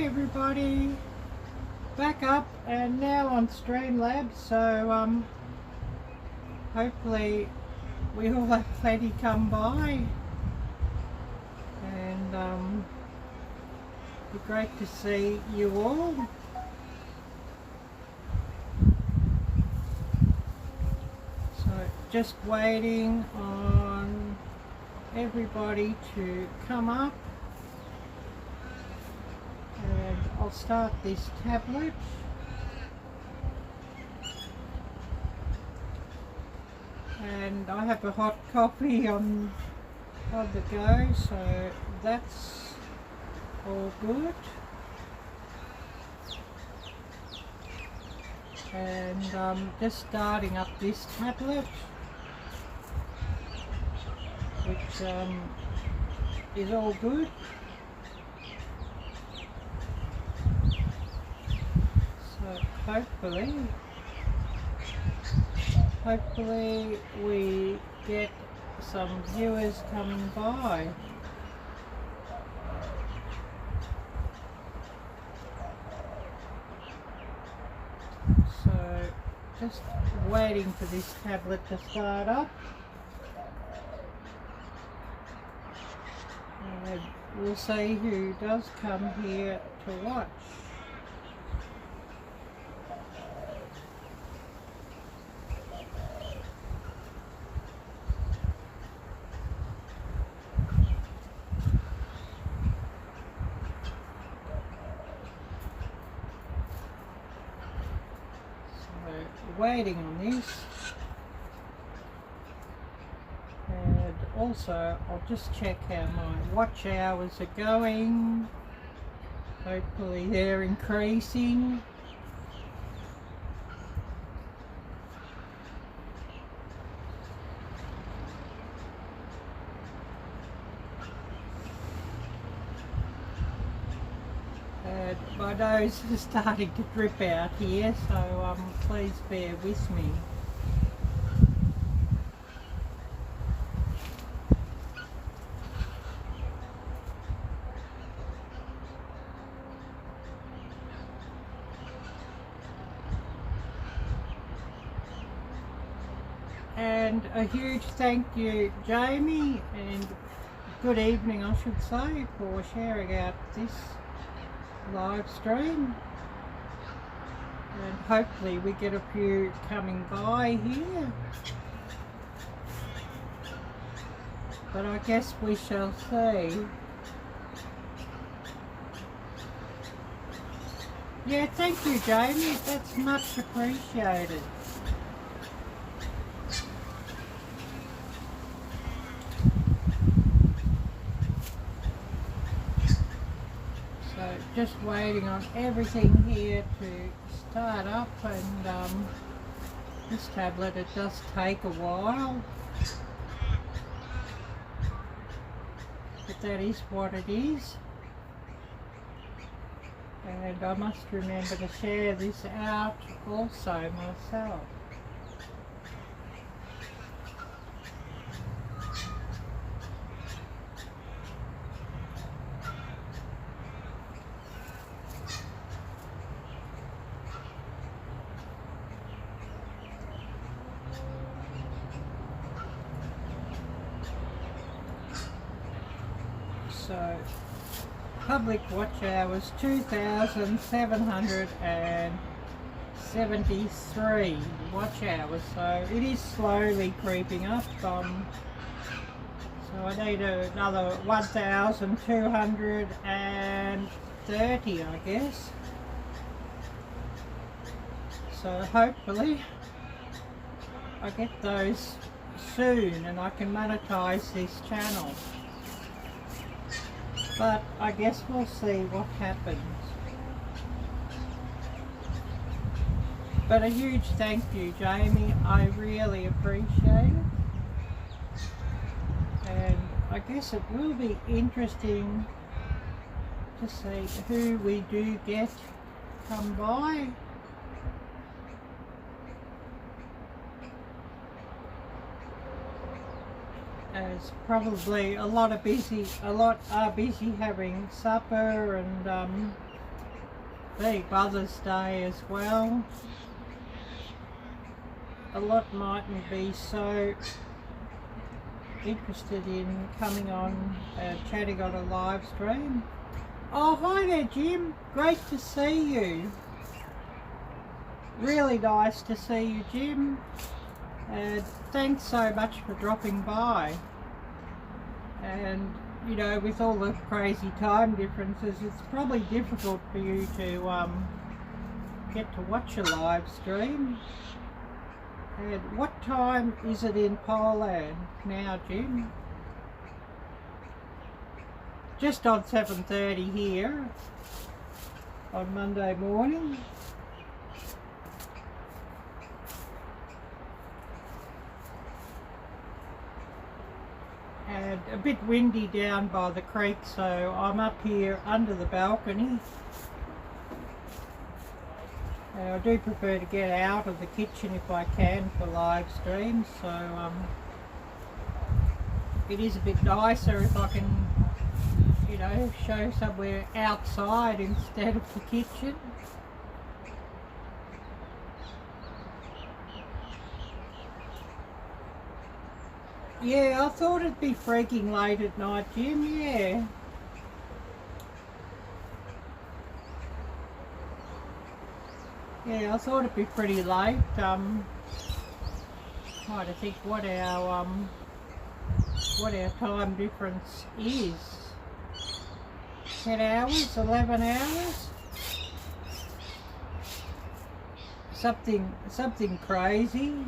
Hi everybody, back up and now on Streamlabs, so hopefully we all have plenty come by, and be great to see you all. So just waiting on everybody to come up. And I'll start this tablet. And I have a hot coffee on the go, so that's all good. And just starting up this tablet, which is all good. Hopefully we get some viewers coming by. So just waiting for this tablet to start up, and we'll see who does come here to watch. Waiting on this, and also I'll just check how my watch hours are going. Hopefully they're increasing. My nose is starting to drip out here, so please bear with me. And a huge thank you, Jamie, and good evening I should say, for sharing out this live stream, and hopefully we get a few coming by here, but I guess we shall see. Yeah, thank you, Jamie, that's much appreciated. Just waiting on everything here to start up, and this tablet, it does take a while, but that is what it is. And I must remember to share this out also myself. So, public watch hours 2,773 watch hours, so it is slowly creeping up. So I need another 1,230, I guess. So hopefully I get those soon and I can monetize this channel. But I guess we'll see what happens. But a huge thank you, Jamie. I really appreciate it. And I guess it will be interesting to see who we do get come by. As probably a lot are busy having supper and being Mother's Day as well. A lot mightn't be so interested in coming on chatting on a live stream. Oh, hi there, Jim. Great to see you. Really nice to see you, Jim. And thanks so much for dropping by. And you know, with all the crazy time differences, it's probably difficult for you to get to watch a live stream. And what time is it in Poland now, Jim? Just on 7:30 here on Monday morning. And a bit windy down by the creek, so I'm up here under the balcony. I do prefer to get out of the kitchen if I can for live streams, so it is a bit nicer if I can, you know, show somewhere outside instead of the kitchen. Yeah, I thought it'd be freaking late at night, Jim, yeah. Yeah, I thought it'd be pretty late. Trying to think what our time difference is. 10 hours, 11 hours? Something crazy.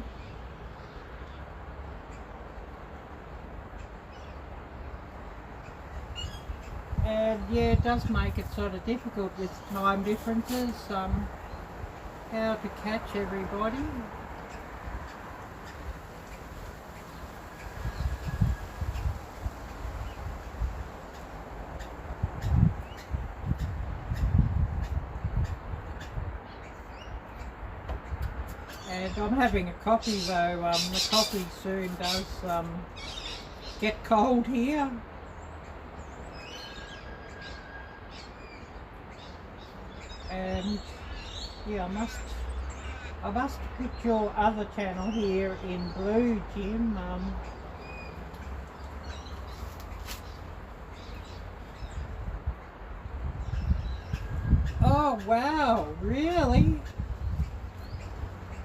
And yeah, it does make it sort of difficult with time differences, how to catch everybody. And I'm having a coffee though, the coffee soon does get cold here. And yeah, I must put your other channel here in blue, Jim. Oh wow, really?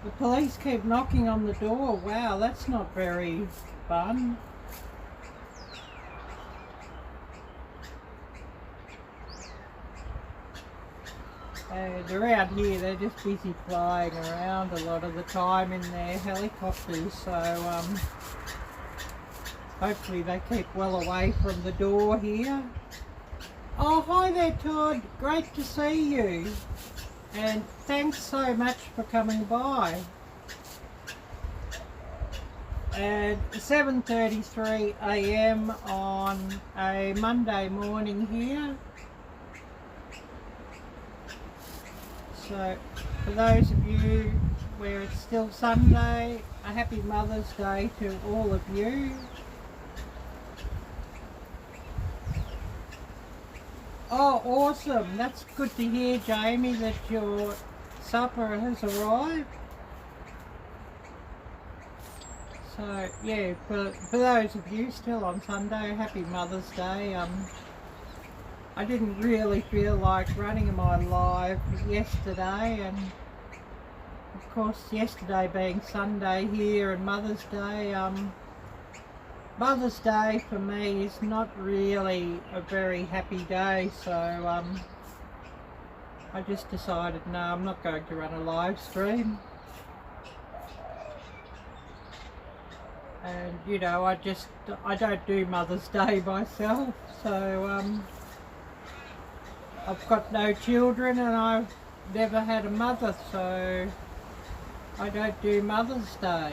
The police keep knocking on the door. Wow, that's not very fun. And around here they're just busy flying around a lot of the time in their helicopters, so hopefully they keep well away from the door here. Oh, hi there, Todd. Great to see you. And thanks so much for coming by. And 7:33 AM on a Monday morning here. So for those of you where it's still Sunday, a happy Mother's Day to all of you. Oh, awesome. That's good to hear, Jamie, that your supper has arrived. So yeah, for those of you still on Sunday, happy Mother's Day. I didn't really feel like running my live yesterday, and of course yesterday being Sunday here and Mother's Day, Mother's Day for me is not really a very happy day, so I just decided no, I'm not going to run a live stream. And you know, I don't do Mother's Day myself, so I've got no children and I've never had a mother, so I don't do Mother's Day.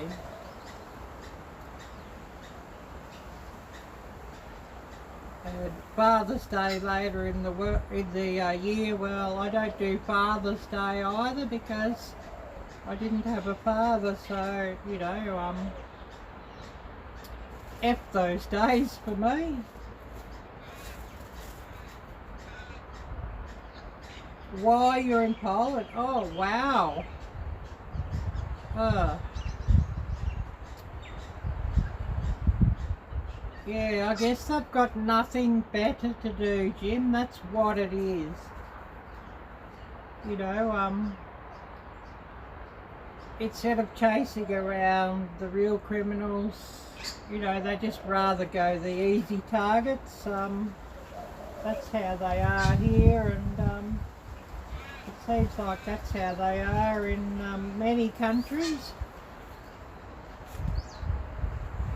And Father's Day later in the year, well, I don't do Father's Day either because I didn't have a father, so you know, F those days for me. why you're in Poland. Oh, wow. Yeah, I guess they've got nothing better to do, Jim. That's what it is. You know, instead of chasing around the real criminals, you know, they just rather go the easy targets. That's how they are here, and it seems like that's how they are in many countries.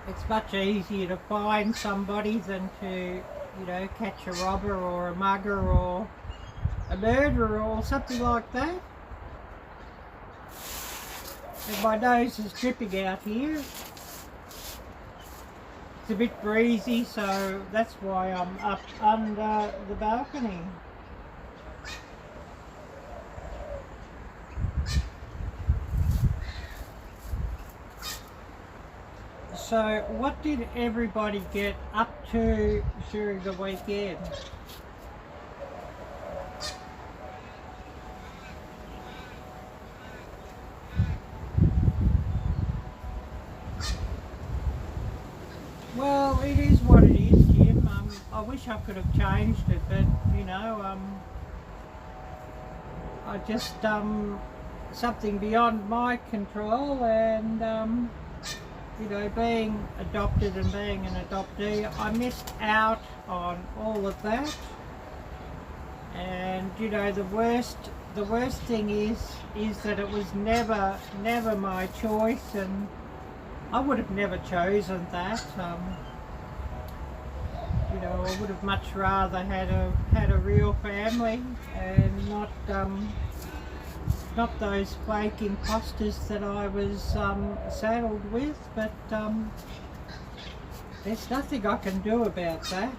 It's much easier to find somebody than to, you know, catch a robber or a mugger or a murderer or something like that. And my nose is dripping out here. It's a bit breezy, so that's why I'm up under the balcony. So what did everybody get up to during the weekend? Well, it is what it is, Jim. I wish I could have changed it, but you know, I just something beyond my control, and you know, being adopted and being an adoptee, I missed out on all of that. And you know, the worst thing is that it was never my choice, and I would have never chosen that. You know, I would have much rather had a real family and not those fake imposters that I was saddled with. But there's nothing I can do about that.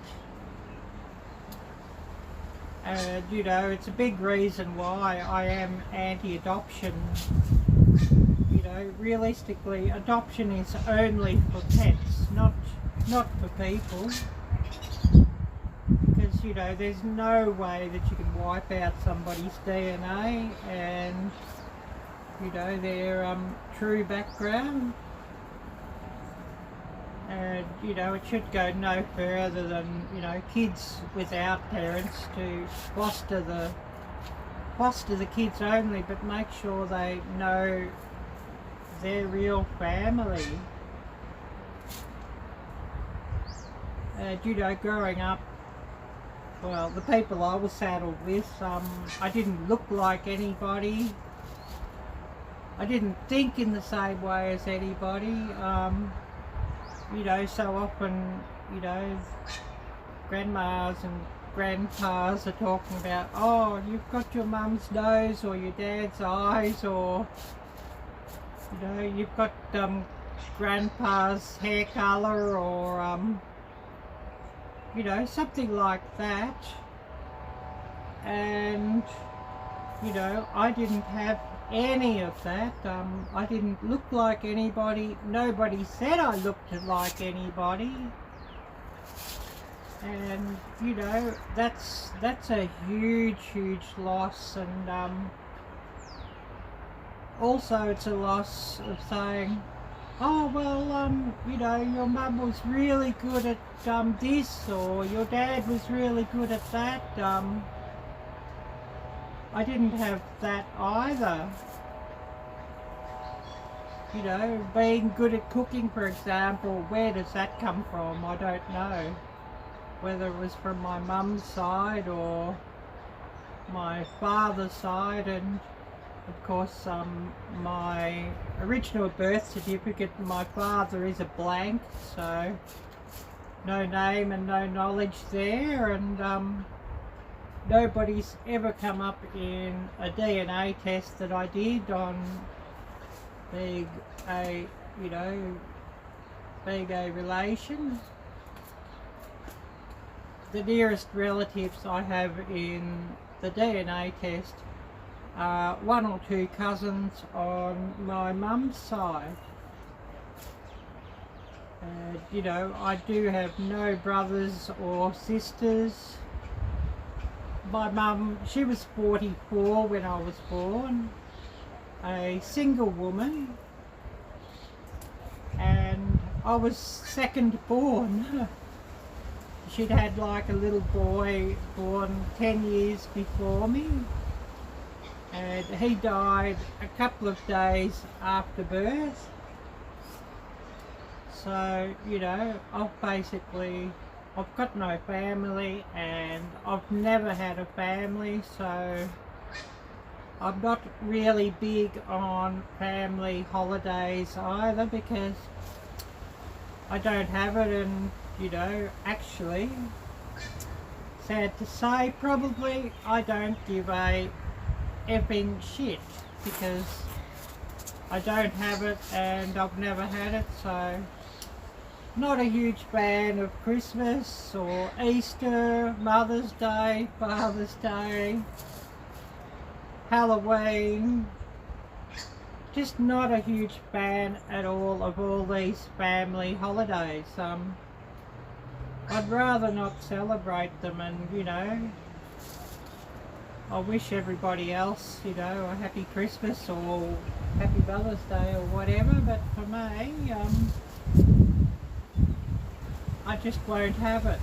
And you know, it's a big reason why I am anti-adoption. You know, realistically, adoption is only for pets, not for people. Because, you know, there's no way that you can wipe out somebody's DNA and, you know, their true background. And, you know, it should go no further than, you know, kids without parents to foster the kids only, but make sure they know their real family. And, you know, growing up, well, the people I was saddled with, I didn't look like anybody. I didn't think in the same way as anybody. You know, so often, you know, grandmas and grandpas are talking about, oh, you've got your mum's nose or your dad's eyes, or, you know, you've got grandpa's hair colour, or, you know, something like that. And, you know, I didn't have any of that. I didn't look like anybody. Nobody said I looked like anybody. And, you know, that's a huge loss. And also it's a loss of saying, oh, well, you know, your mum was really good at this, or your dad was really good at that. I didn't have that either. You know, being good at cooking, for example, where does that come from? I don't know. Whether it was from my mum's side or my father's side, and of course my original birth certificate, my father is a blank, so no name and no knowledge there. And nobody's ever come up in a DNA test that I did on being a, you know, being a relation. The nearest relatives I have in the DNA test are 1 or 2 cousins on my mum's side. You know, I do have no brothers or sisters. my mum, she was 44 when I was born, a single woman, and I was second born. She'd had like a little boy born 10 years before me, and he died a couple of days after birth. So, you know, I've got no family, and I've never had a family, so I'm not really big on family holidays either, because I don't have it. And, you know, actually, sad to say, probably I don't give a effing shit, because I don't have it and I've never had it. So not a huge fan of Christmas or Easter, Mother's Day, Father's Day, Halloween. Just not a huge fan at all of all these family holidays. I'd rather not celebrate them, and, you know, I wish everybody else, you know, a happy Christmas or happy Mother's Day or whatever, but for me, I just won't have it.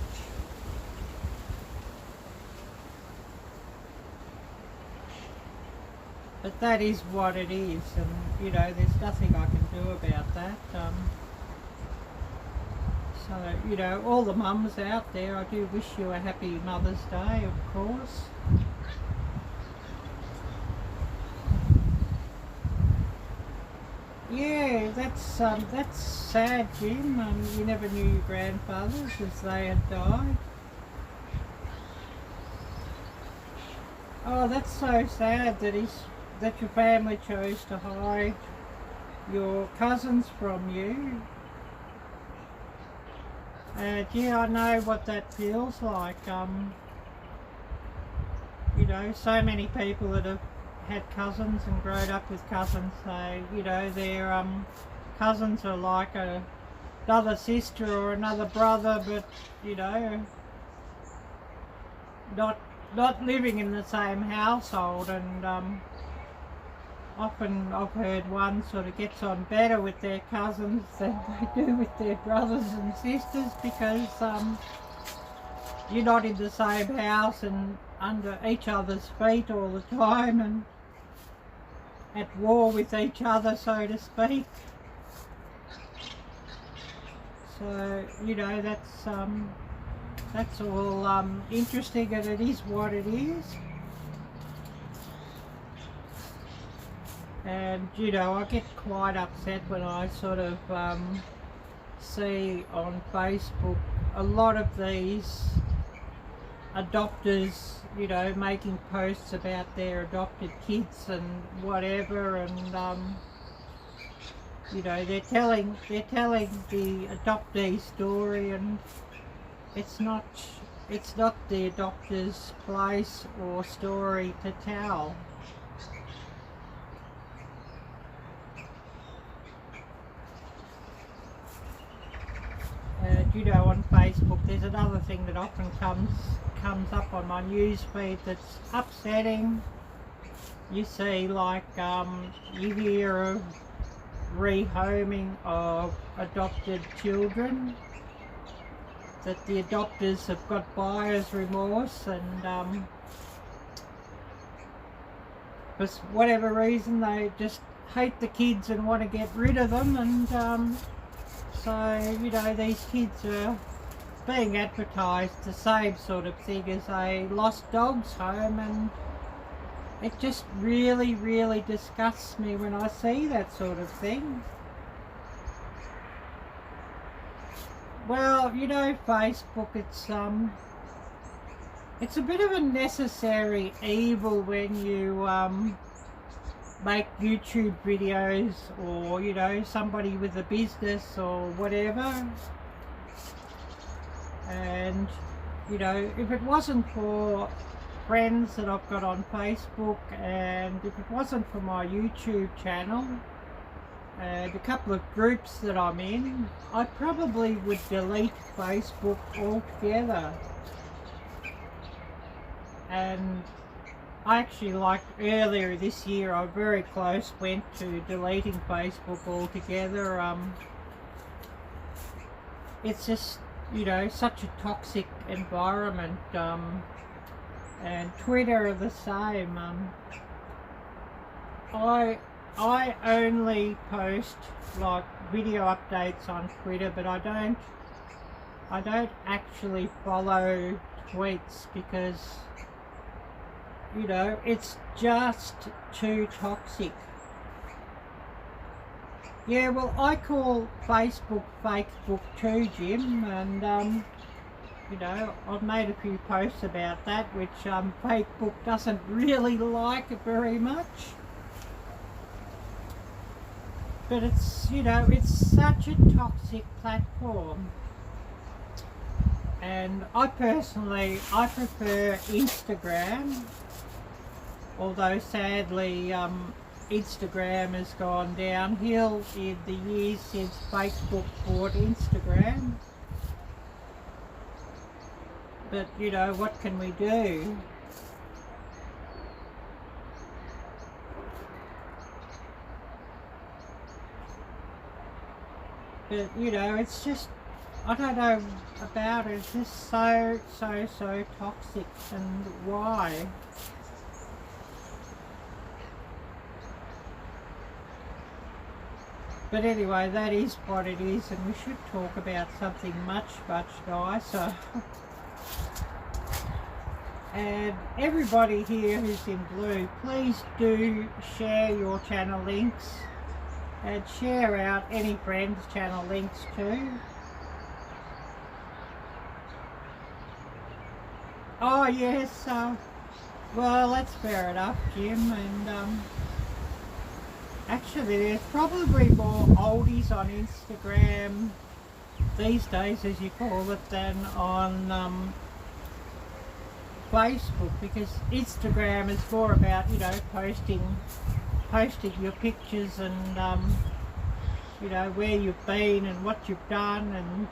But that is what it is, and, you know, there's nothing I can do about that. So, you know, all the mums out there, I do wish you a happy Mother's Day, of course. Yeah, that's sad, Jim. You never knew your grandfathers as they had died. Oh, that's so sad that your family chose to hide your cousins from you. And yeah, I know what that feels like. You know, so many people that have had cousins and grown up with cousins, say, you know, their cousins are like another sister or another brother, but, you know, not living in the same household. And often I've heard one sort of gets on better with their cousins than they do with their brothers and sisters, because you're not in the same house and under each other's feet all the time and at war with each other, so to speak. So, you know, that's all interesting, and it is what it is. And, you know, I get quite upset when I sort of see on Facebook a lot of these adopters, you know, making posts about their adopted kids and whatever, and you know, they're telling the adoptee story, and it's not the adopter's place or story to tell. You know, on Facebook, there's another thing that often comes up on my news feed that's upsetting. You see, like, you hear of rehoming of adopted children, that the adopters have got buyer's remorse, and for whatever reason they just hate the kids and want to get rid of them. And so, you know, these kids are being advertised the same sort of thing as a lost dog's home, and it just really, really disgusts me when I see that sort of thing. Well, you know, Facebook, it's a bit of a necessary evil when you make YouTube videos, or, you know, somebody with a business or whatever. And, you know, if it wasn't for friends that I've got on Facebook, and if it wasn't for my YouTube channel and a couple of groups that I'm in, I probably would delete Facebook altogether. And I actually, like earlier this year, I very close went to deleting Facebook altogether. It's just, you know, such a toxic environment, and Twitter the same. I only post like video updates on Twitter, but I don't actually follow tweets because, you know, it's just too toxic. Yeah, well, I call Facebook Fakebook too, Jim, and you know, I've made a few posts about that, which Facebook doesn't really like very much. But it's, you know, it's such a toxic platform. And I personally, I prefer Instagram, although sadly Instagram has gone downhill in the years since Facebook bought Instagram. But, you know, what can we do? But, you know, it's just, I don't know about it, it's just so toxic. And why? But anyway, that is what it is, and we should talk about something much nicer. And everybody here who's in blue, please do share your channel links and share out any friends' channel links too. Oh yes, well, that's fair enough, Jim. And actually there's probably more oldies on Instagram these days, as you call it, than on Facebook, because Instagram is more about, you know, posting your pictures and you know, where you've been and what you've done, and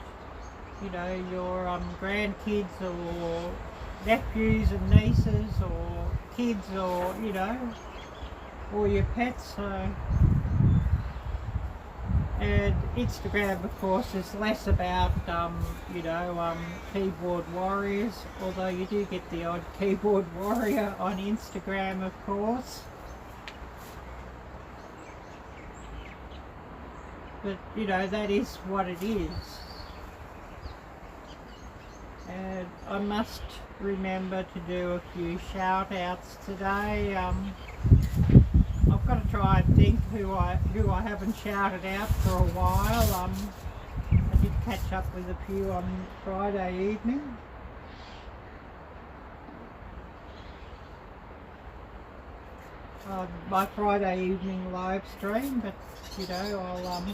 you know, your grandkids or nephews and nieces or kids, or you know, or your pets. So, and Instagram, of course, is less about you know, keyboard warriors, although you do get the odd keyboard warrior on Instagram, of course. But you know, that is what it is. And I must remember to do a few shout outs today. I've got to try and think who I haven't shouted out for a while. I did catch up with a few on Friday evening. My Friday evening live stream, but you know, I'll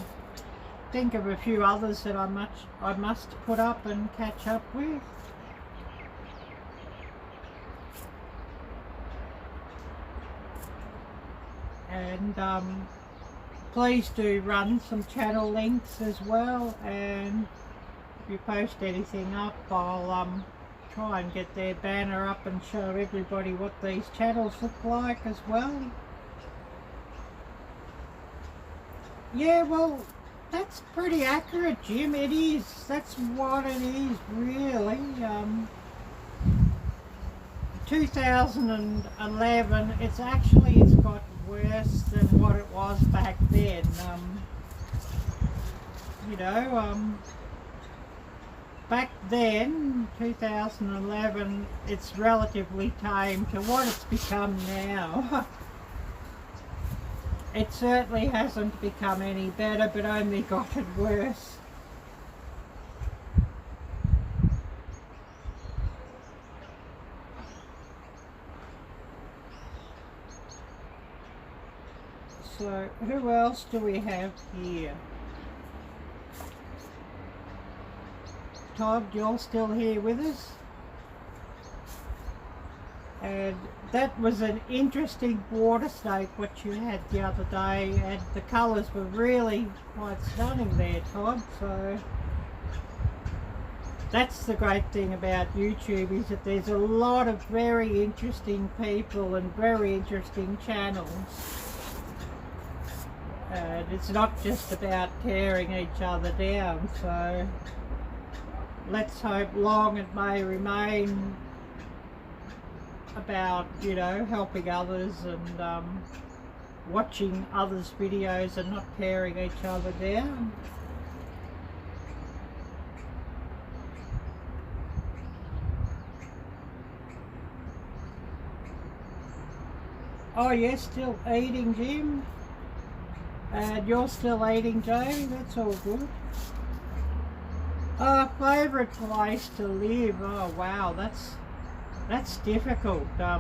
think of a few others that I must put up and catch up with. And please do run some channel links as well, and if you post anything up, I'll try and get their banner up and show everybody what these channels look like as well. Yeah, well, that's pretty accurate, Jim. It is. That's what it is, really. 2011, it's got worse than what it was back then. You know, back then, 2011, it's relatively tame to what it's become now. It certainly hasn't become any better, but only gotten worse. So, who else do we have here? Todd, you're still here with us? And that was an interesting water snake what you had the other day, and the colours were really quite stunning there, Todd. So that's the great thing about YouTube, is that there's a lot of very interesting people and very interesting channels. And it's not just about tearing each other down, so let's hope long it may remain about, you know, helping others and watching others' videos and not tearing each other down. Oh yes, still eating, Jim. And you're still eating, Jamie. That's all good. Favourite place to live? Oh wow, that's difficult. I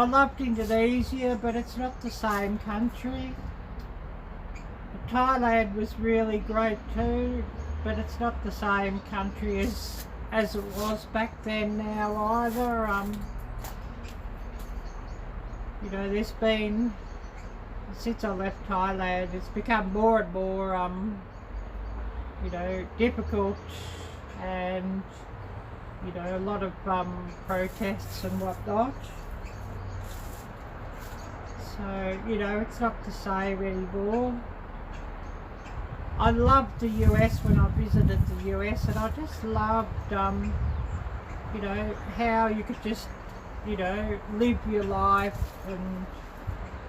loved Indonesia, but it's not the same country. Thailand was really great too, but it's not the same country as it was back then now either. You know, there's been, since I left Thailand, it's become more and more, you know, difficult, and, you know, a lot of protests and whatnot. So, you know, it's not the same anymore. I loved the US when I visited the US, and I just loved, you know, how you could just, you know, live your life and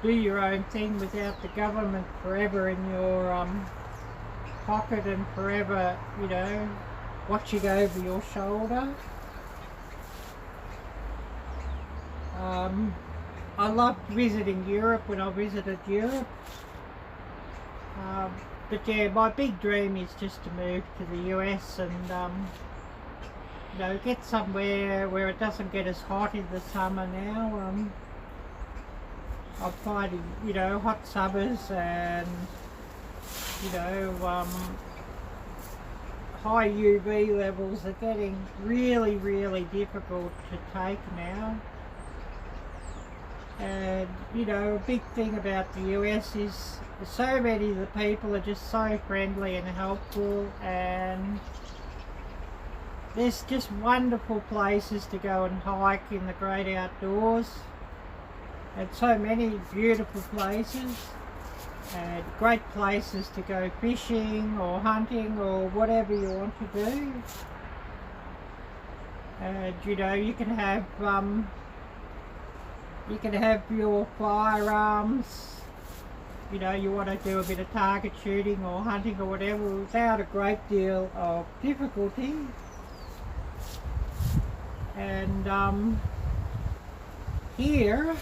do your own thing without the government forever in your pocket and forever, you know, watching over your shoulder. I loved visiting Europe when I visited Europe. But yeah, my big dream is just to move to the US and you know, get somewhere where it doesn't get as hot in the summer now. I'm finding, you know, hot summers and, you know, high UV levels are getting really, really difficult to take now. And, you know, a big thing about the US is so many of the people are just so friendly and helpful, and there's just wonderful places to go and hike in the great outdoors, and so many beautiful places, and great places to go fishing or hunting or whatever you want to do. And, you know, you can have your firearms, you know, you want to do a bit of target shooting or hunting or whatever without a great deal of difficulty. And here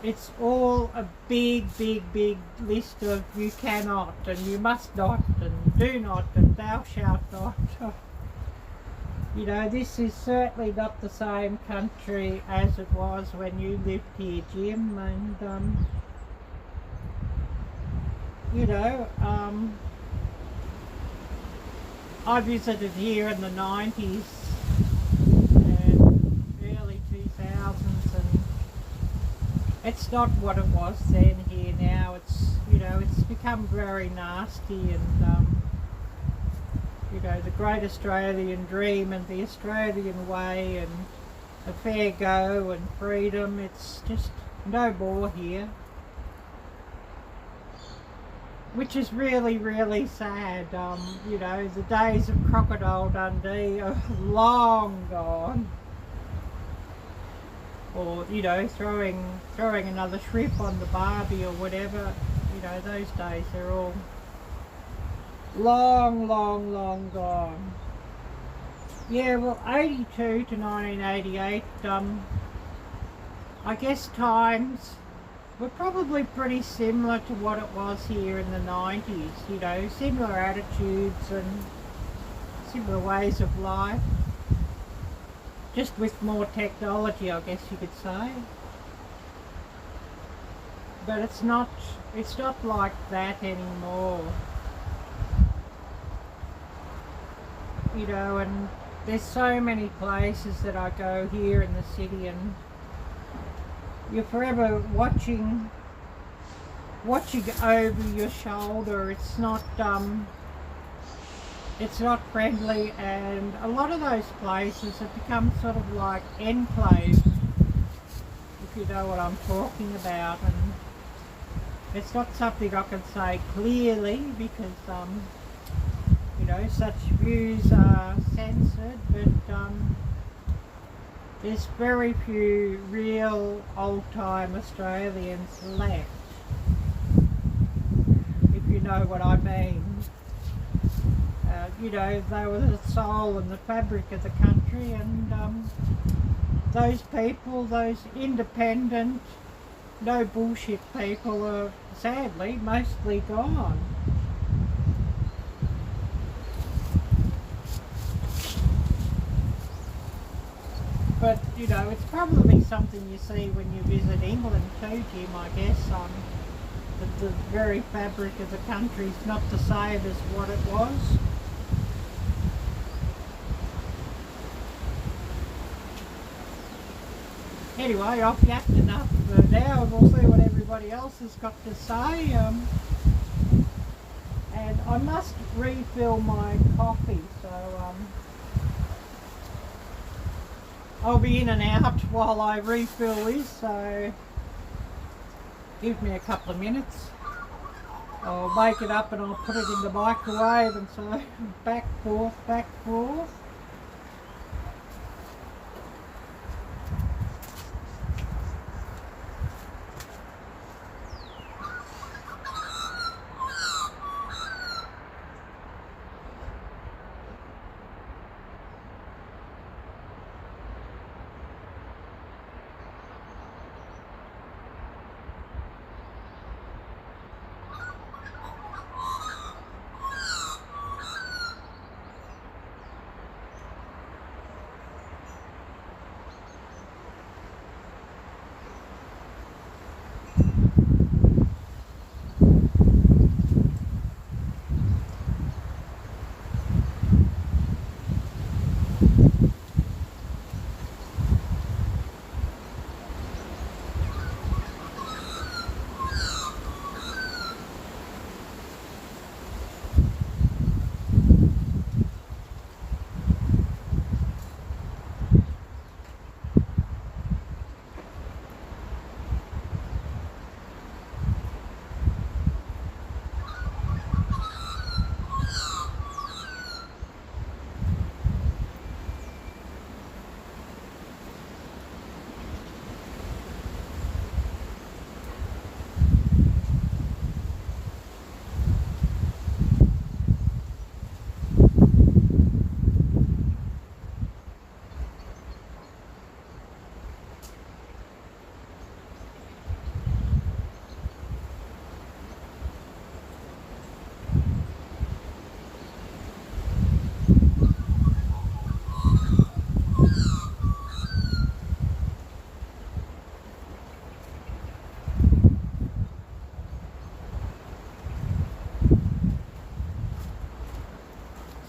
it's all a big list of you cannot and you must not and do not and thou shalt not. You know, this is certainly not the same country as it was when you lived here, Jim, and you know, I visited here in the 90s and early 2000s, and it's not what it was then here now. It's, you know, it's become very nasty, and you know, the great Australian dream and the Australian way and a fair go and freedom, it's just no more here. Which is really, really sad. You know, the days of Crocodile Dundee are long gone. Or, you know, throwing another shrimp on the barbie or whatever. You know, those days are all long gone. Yeah, well, 82 to 1988, I guess times were probably pretty similar to what it was here in the 90s, you know, similar attitudes and similar ways of life, just with more technology, I guess you could say. But it's not like that anymore. You know, and there's so many places that I go here in the city, and you're forever watching over your shoulder. It's not it's not friendly, and a lot of those places have become sort of like enclaves, if you know what I'm talking about. And it's not something I can say clearly because you know, such views are censored, but there's very few real old-time Australians left, if you know what I mean. You know, they were the soul and the fabric of the country, and those people, those independent, no bullshit people, are sadly mostly gone. But, you know, it's probably something you see when you visit England too, Jim, I guess. That the very fabric of the country is not the same as what it was. Anyway, I've yapped enough for now, and we'll see what everybody else has got to say. And I must refill my coffee, so I'll be in and out while I refill this, so give me a couple of minutes. I'll make it up and I'll put it in the microwave, and so back, forth, back, forth.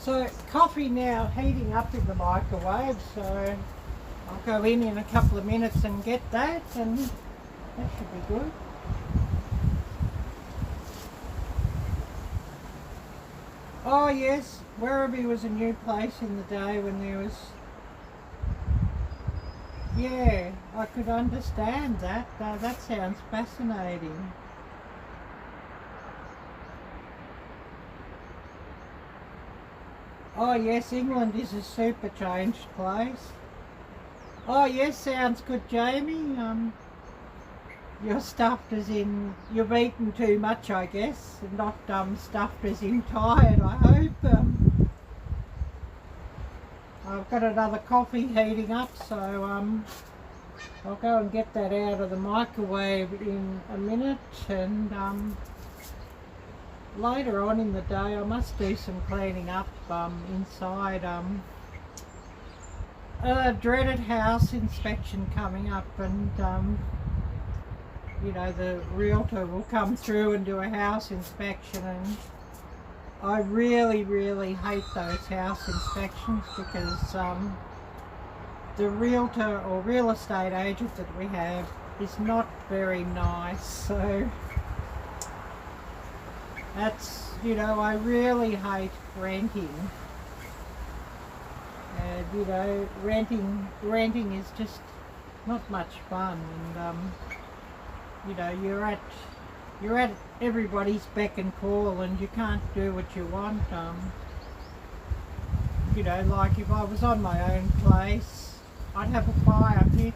So coffee now heating up in the microwave, so I'll go in a couple of minutes and get that, and that should be good. Oh yes, Werribee was a new place in the day when there was... Yeah, I could understand that. That sounds fascinating. Oh yes, England is a super changed place. Oh yes, sounds good, Jamie. You're stuffed as in you've eaten too much, I guess, and not stuffed as in tired, I hope. I've got another coffee heating up, so I'll go and get that out of the microwave in a minute, and later on in the day I must do some cleaning up inside. A dreaded house inspection coming up, and you know, the realtor will come through and do a house inspection, and I really hate those house inspections because the realtor or real estate agent that we have is not very nice. So that's, you know, I really hate renting. you know, renting is just not much fun, and you know, you're at everybody's beck and call, and you can't do what you want. You know, like if I was on my own place, I'd have a fire pit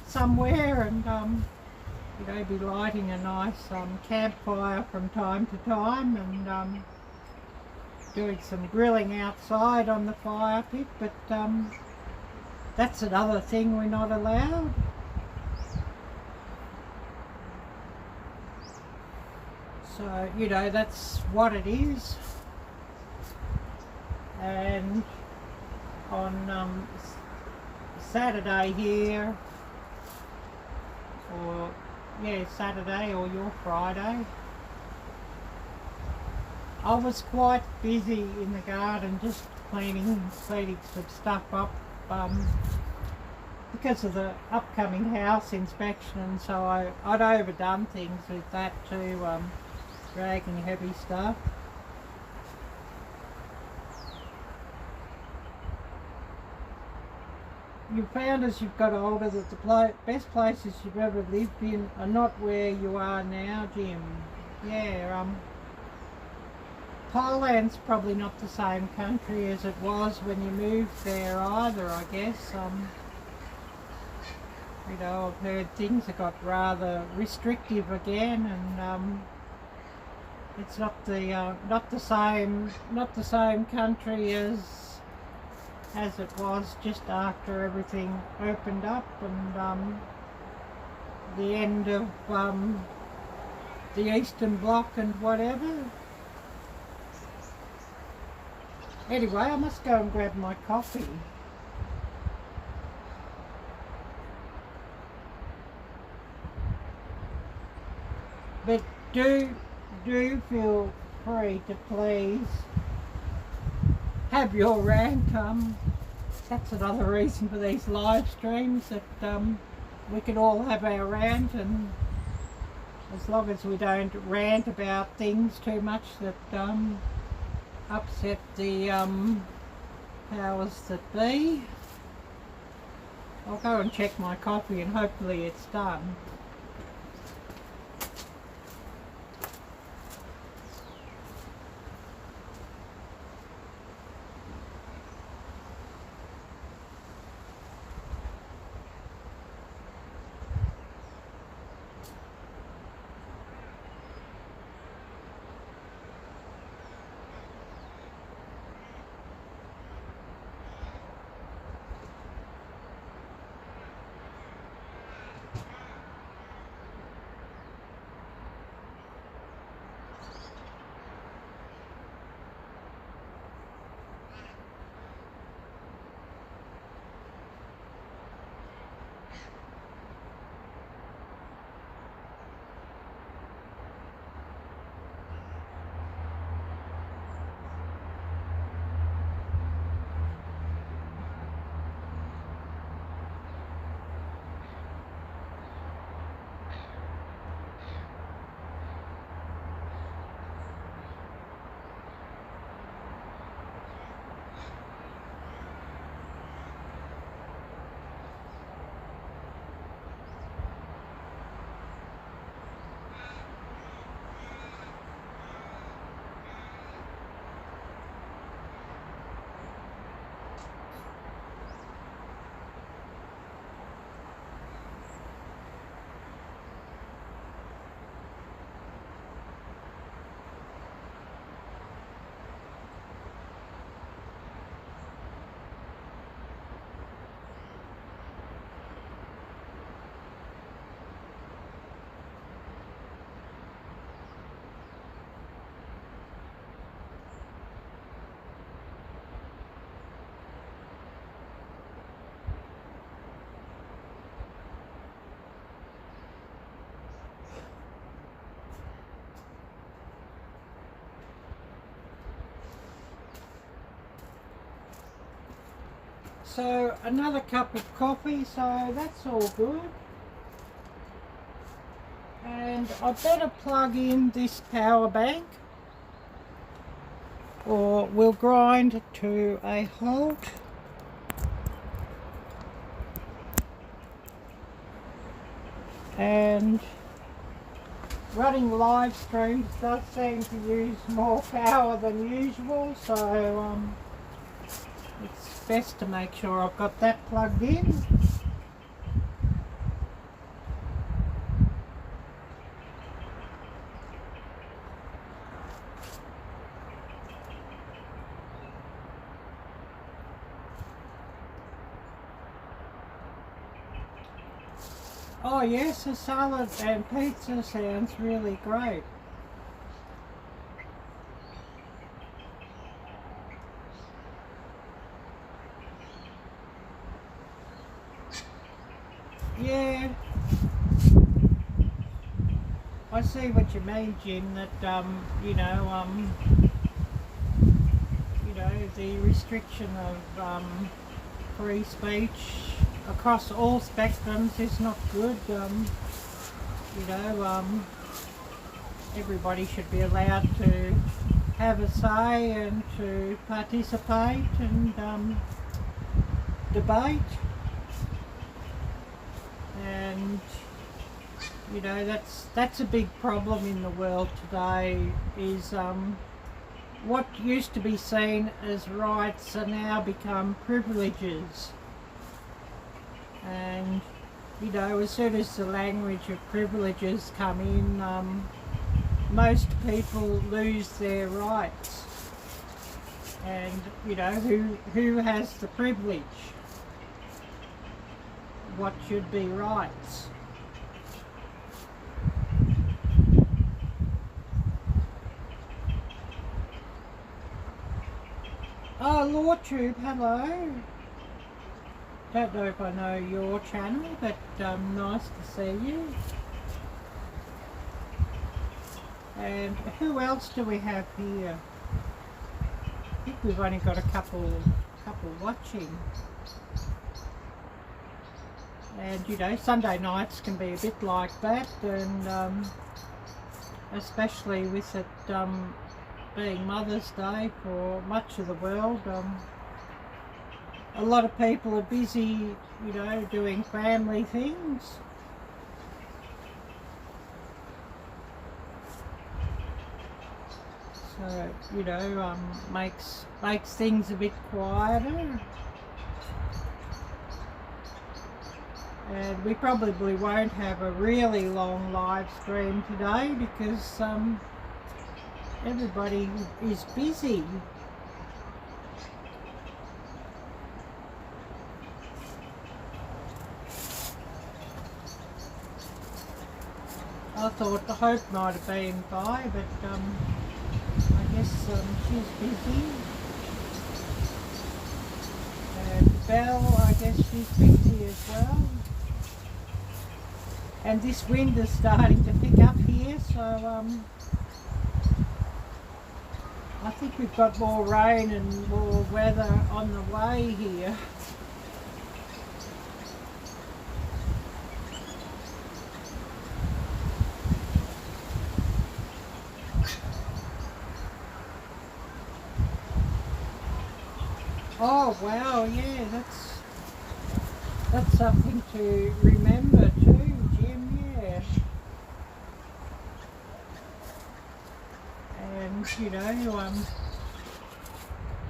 somewhere, and you know, be lighting a nice campfire from time to time, and doing some grilling outside on the fire pit. But that's another thing we're not allowed. So, you know, that's what it is. And on Saturday here, or yeah, Saturday or your Friday, I was quite busy in the garden, just cleaning some stuff up because of the upcoming house inspection, and so I'd overdone things with that too, dragging heavy stuff. You found as you've got older that the best places you've ever lived in are not where you are now, Jim. Yeah, Thailand's probably not the same country as it was when you moved there either, I guess. You know, I've heard things have got rather restrictive again, and it's not the same country as it was just after everything opened up, and the end of the Eastern Bloc and whatever. Anyway, I must go and grab my coffee. But do feel free to please have your rant. That's another reason for these live streams, that we can all have our rant, and as long as we don't rant about things too much that upset the powers that be. I'll go and check my coffee, and hopefully it's done. So another cup of coffee, so that's all good. And I better plug in this power bank, or we'll grind to a halt. and running live streams does seem to use more power than usual, so it's best to make sure I've got that plugged in. Oh yes, a salad and pizza sounds really great. Yeah, I see what you mean, Jim, that the restriction of free speech across all spectrums is not good. Everybody should be allowed to have a say and to participate and debate. And that's a big problem in the world today, is what used to be seen as rights are now become privileges. And as soon as the language of privileges come in, most people lose their rights. And who has the privilege? What should be rights? Oh, LawTube, hello. Don't know if I know your channel, but nice to see you. And who else do we have here? I think we've only got a couple watching. And Sunday nights can be a bit like that, and especially with it being Mother's Day for much of the world. A lot of people are busy, doing family things. So, makes things a bit quieter. And we probably won't have a really long live stream today because everybody is busy. I thought the Hope might have been by, but I guess she's busy. And Belle, I guess she's busy as well. And this wind is starting to pick up here, so I think we've got more rain and more weather on the way here. Oh wow, yeah, that's something to remember too, Jim, yeah. And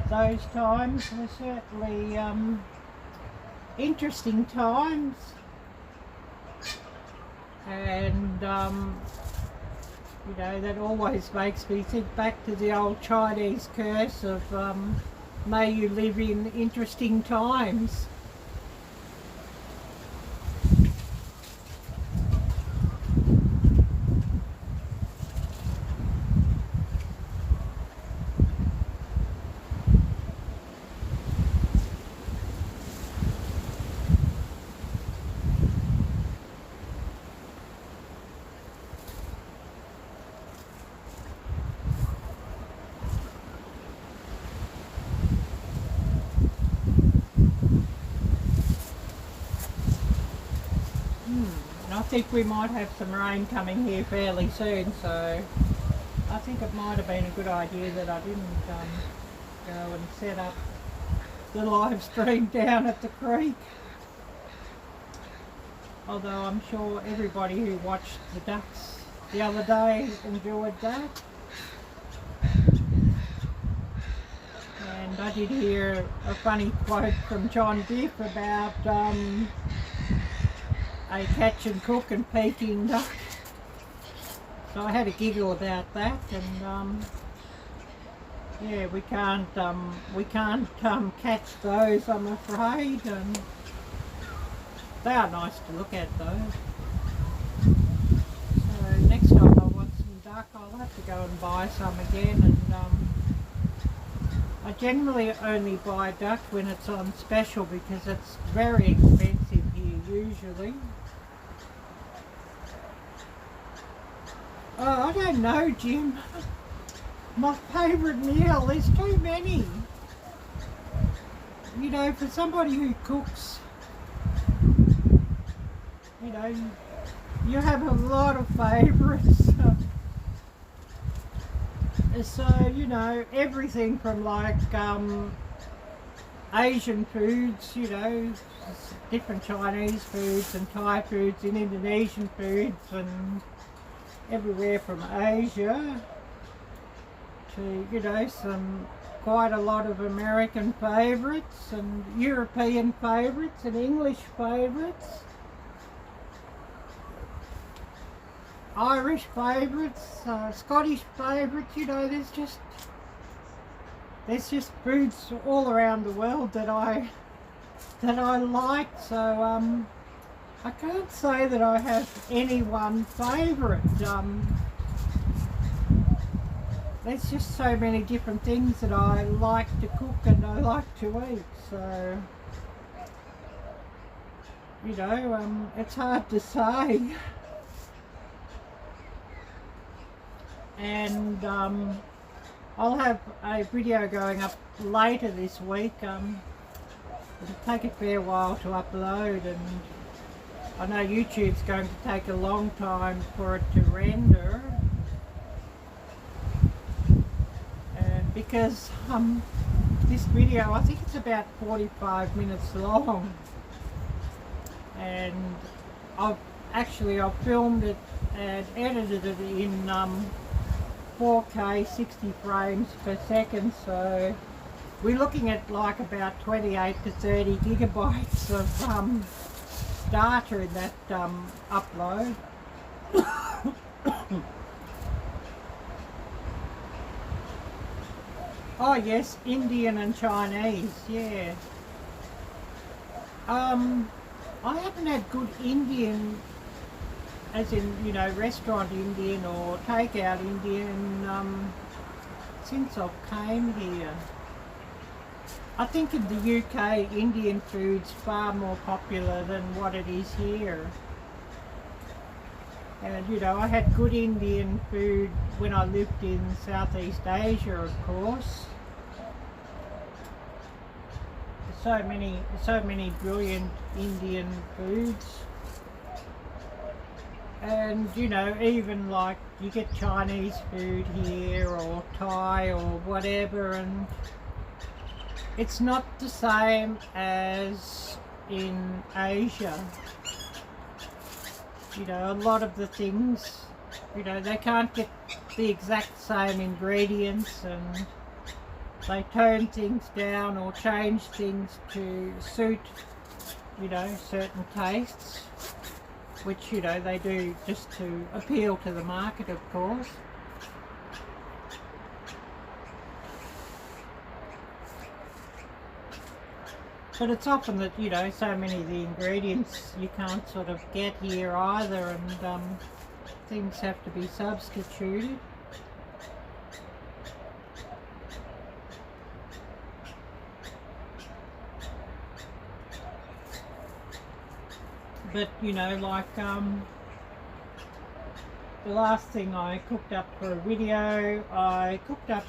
those times were certainly interesting times. And that always makes me think back to the old Chinese curse of may you live in interesting times. I think we might have some rain coming here fairly soon, so I think it might have been a good idea that I didn't go and set up the live stream down at the creek. although I'm sure everybody who watched the ducks the other day enjoyed that. And I did hear a funny quote from John Biff about a catch and cook and Peking duck. So I had a giggle about that, and yeah, we can't catch those, I'm afraid, and they are nice to look at though. So next time I want some duck, I'll have to go and buy some again, and I generally only buy duck when it's on special because it's very expensive here usually. Oh, I don't know, Jim. My favourite meal, there's too many. You know, for somebody who cooks, you know, you have a lot of favourites. So, you know, everything from like Asian foods, you know, different Chinese foods and Thai foods and Indonesian foods and everywhere from Asia to, you know, quite a lot of American favourites and European favourites and English favourites, Irish favourites, Scottish favourites. You know, there's just foods all around the world that I like. So I can't say that I have any one favourite. There's just so many different things that I like to cook and I like to eat. So, you know, it's hard to say. And I'll have a video going up later this week. It'll take a fair while to upload, and I know YouTube's going to take a long time for it to render. And because this video, I think it's about 45 minutes long, and I've filmed it and edited it in 4K 60 frames per second, so we're looking at like about 28 to 30 gigabytes of data in that upload. Oh yes, Indian and Chinese, yeah. I haven't had good Indian, as in, you know, restaurant Indian or takeout Indian, since I've came here. I think in the UK, Indian food's far more popular than what it is here. And, you know, I had good Indian food when I lived in Southeast Asia, of course. So many brilliant Indian foods. And, you know, even like you get Chinese food here or Thai or whatever, and it's not the same as in Asia. You know, a lot of the things, you know, they can't get the exact same ingredients, and they tone things down or change things to suit, you know, certain tastes, which, you know, they do just to appeal to the market, of course. But it's often that, you know, so many of the ingredients you can't sort of get here either, and things have to be substituted. But, you know, like the last thing I cooked up for a video, I cooked up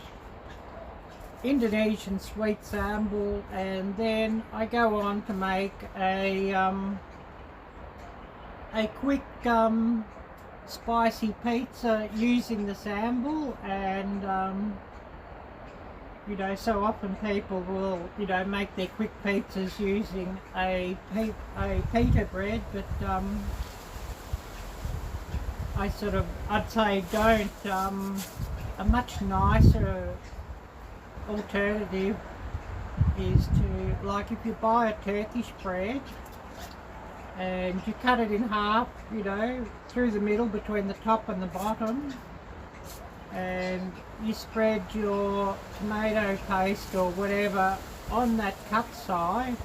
Indonesian sweet sambal, and then I go on to make a quick spicy pizza using the sambal, and you know, so often people will, you know, make their quick pizzas using a pita bread, but I'd say don't. A much nicer alternative is to, like, if you buy a Turkish bread and you cut it in half, you know, through the middle between the top and the bottom, and you spread your tomato paste or whatever on that cut side,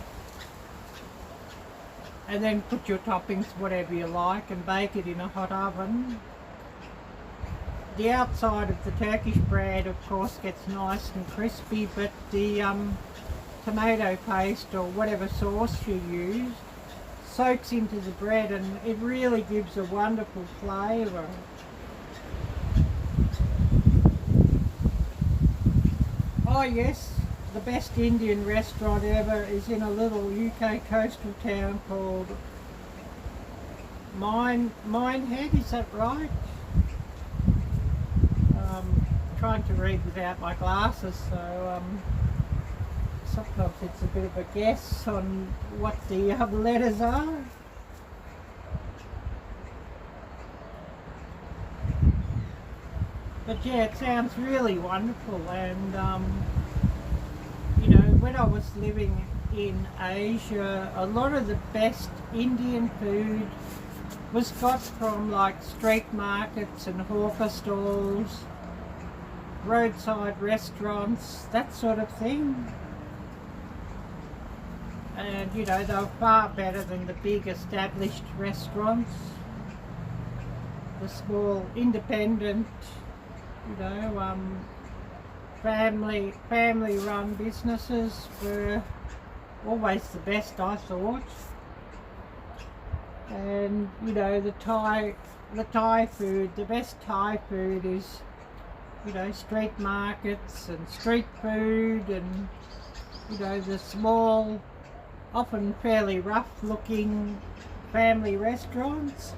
and then put your toppings whatever you like and bake it in a hot oven. The outside of the Turkish bread of course gets nice and crispy, but the tomato paste or whatever sauce you use soaks into the bread and it really gives a wonderful flavour. Oh yes, the best Indian restaurant ever is in a little UK coastal town called Minehead, is that right? Trying to read without my glasses, so sometimes it's a bit of a guess on what the letters are. But yeah, it sounds really wonderful, and you know, when I was living in Asia, a lot of the best Indian food was got from like street markets and hawker stalls, roadside restaurants, that sort of thing. And you know, they were far better than the big established restaurants. The small independent, you know, family run businesses were always the best, I thought. And you know, the Thai food, the best Thai food is, you know, street markets and street food, and you know, the small, often fairly rough looking family restaurants.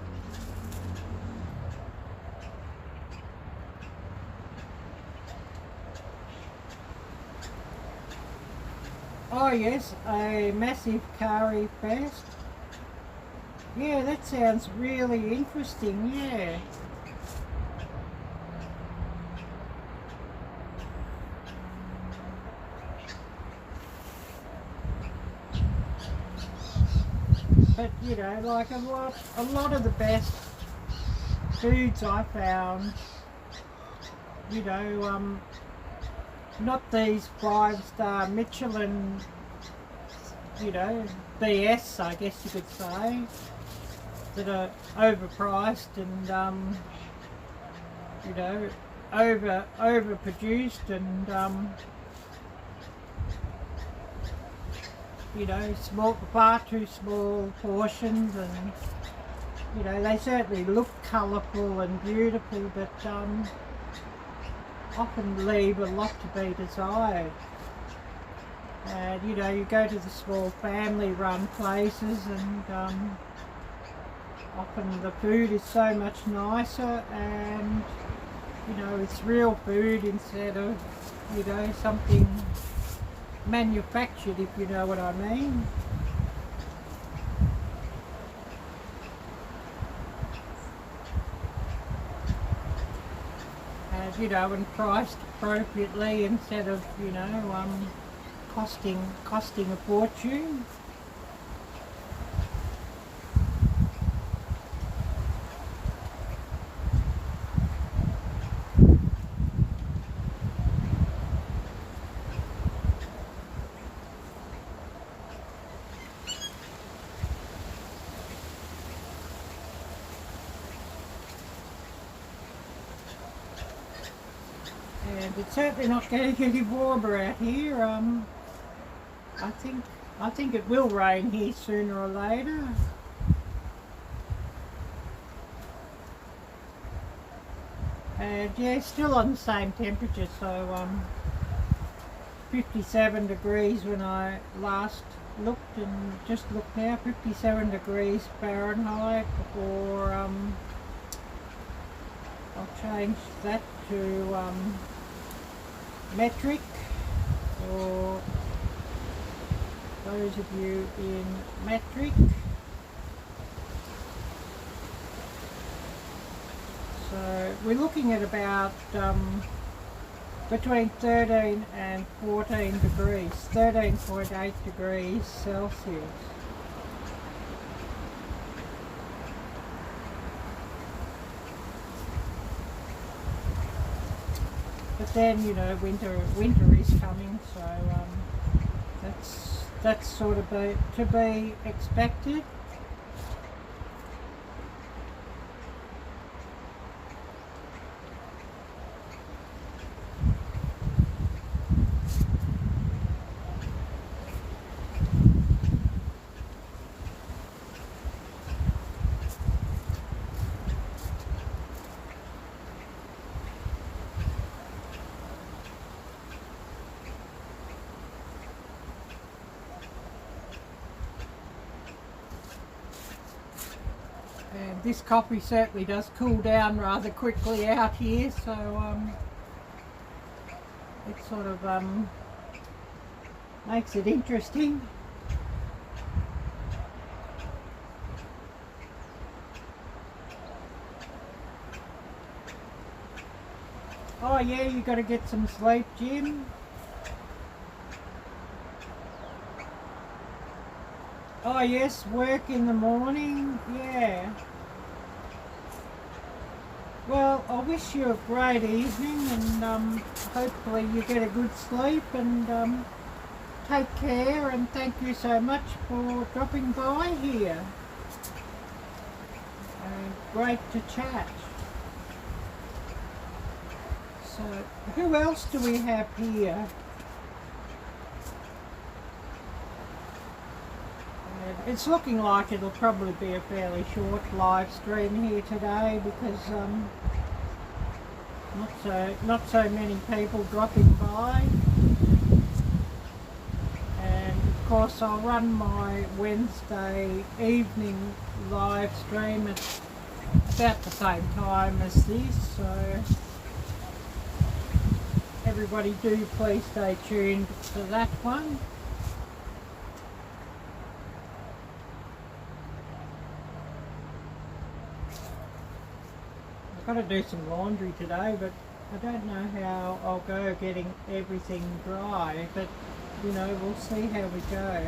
Oh yes, a massive curry fest. Yeah, that sounds really interesting, yeah. But you know, like a lot of the best foods I found, you know, not these 5-star Michelin, you know, BS, I guess you could say, that are overpriced and you know, overproduced and you know, far too small portions, and you know, they certainly look colourful and beautiful, but often leave a lot to be desired. And you know, you go to the small family run places and often the food is so much nicer, and you know, it's real food instead of, you know, something manufactured, if you know what I mean. And you know, and priced appropriately instead of, you know, costing a fortune. And it's certainly not going to get any warmer out here. I think it will rain here sooner or later. And yeah, still on the same temperature, so 57 degrees when I last looked, and just looked now, 57 degrees Fahrenheit, or I'll change that to metric. for those of you in metric. So we're looking at about between 13 and 14 degrees, 13.8 degrees Celsius. But then, you know, winter is coming, so that's sort of to be expected. And this coffee certainly does cool down rather quickly out here, so it sort of makes it interesting. Oh yeah, you got to get some sleep, Jim. Oh yes, work in the morning, yeah. Well, I wish you a great evening, and hopefully you get a good sleep, and take care, and thank you so much for dropping by here. Great to chat. So, who else do we have here? It's looking like it'll probably be a fairly short live stream here today, because not so many people dropping by. And of course I'll run my Wednesday evening live stream at about the same time as this, so everybody do please stay tuned for that one. I've got to do some laundry today, but I don't know how I'll go getting everything dry, but you know, we'll see how we go.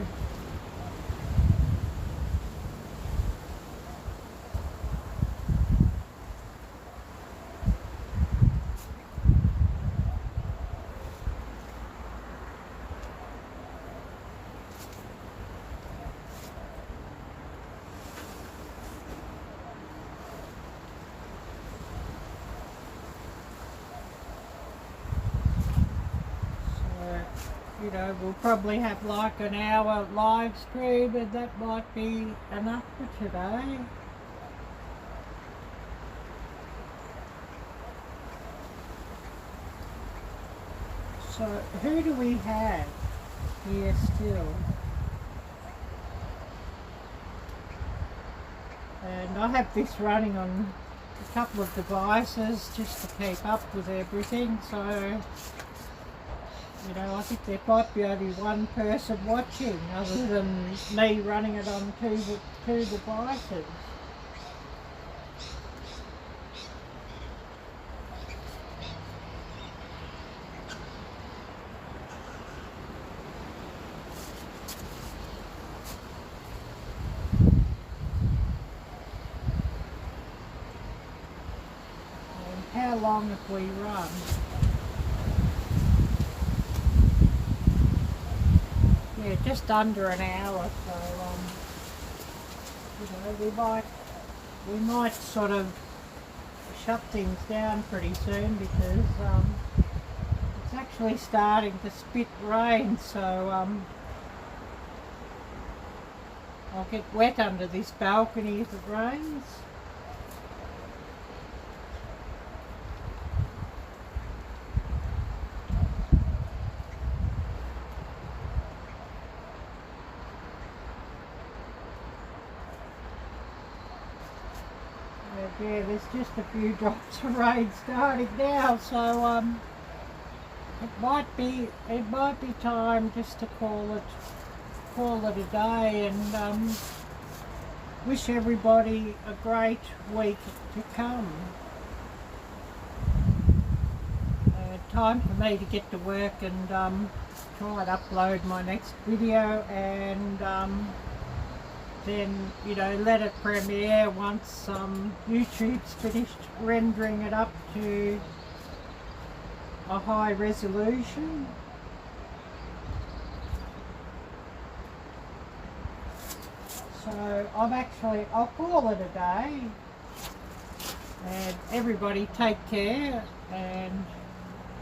You know, we'll probably have like an hour live stream, and that might be enough for today. So who do we have here still? And I have this running on a couple of devices just to keep up with everything, so you know, I think there might be only one person watching other than me running it on two devices. And how long have we run? Yeah, just under an hour, so you know, we might sort of shut things down pretty soon, because it's actually starting to spit rain, so I'll get wet under this balcony if it rains. Yeah, there's just a few drops of rain starting now, so it might be time just to call it a day, and wish everybody a great week to come. Time for me to get to work and try and upload my next video, and then, you know, let it premiere once YouTube's finished rendering it up to a high resolution. So I'll call it a day, and everybody take care, and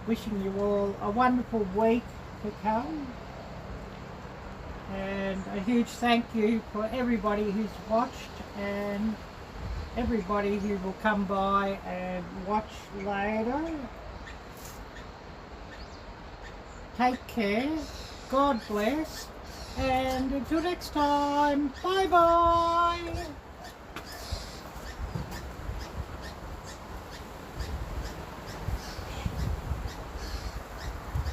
wishing you all a wonderful week to come. And a huge thank you for everybody who's watched, and everybody who will come by and watch later. Take care, God bless, and until next time, bye bye.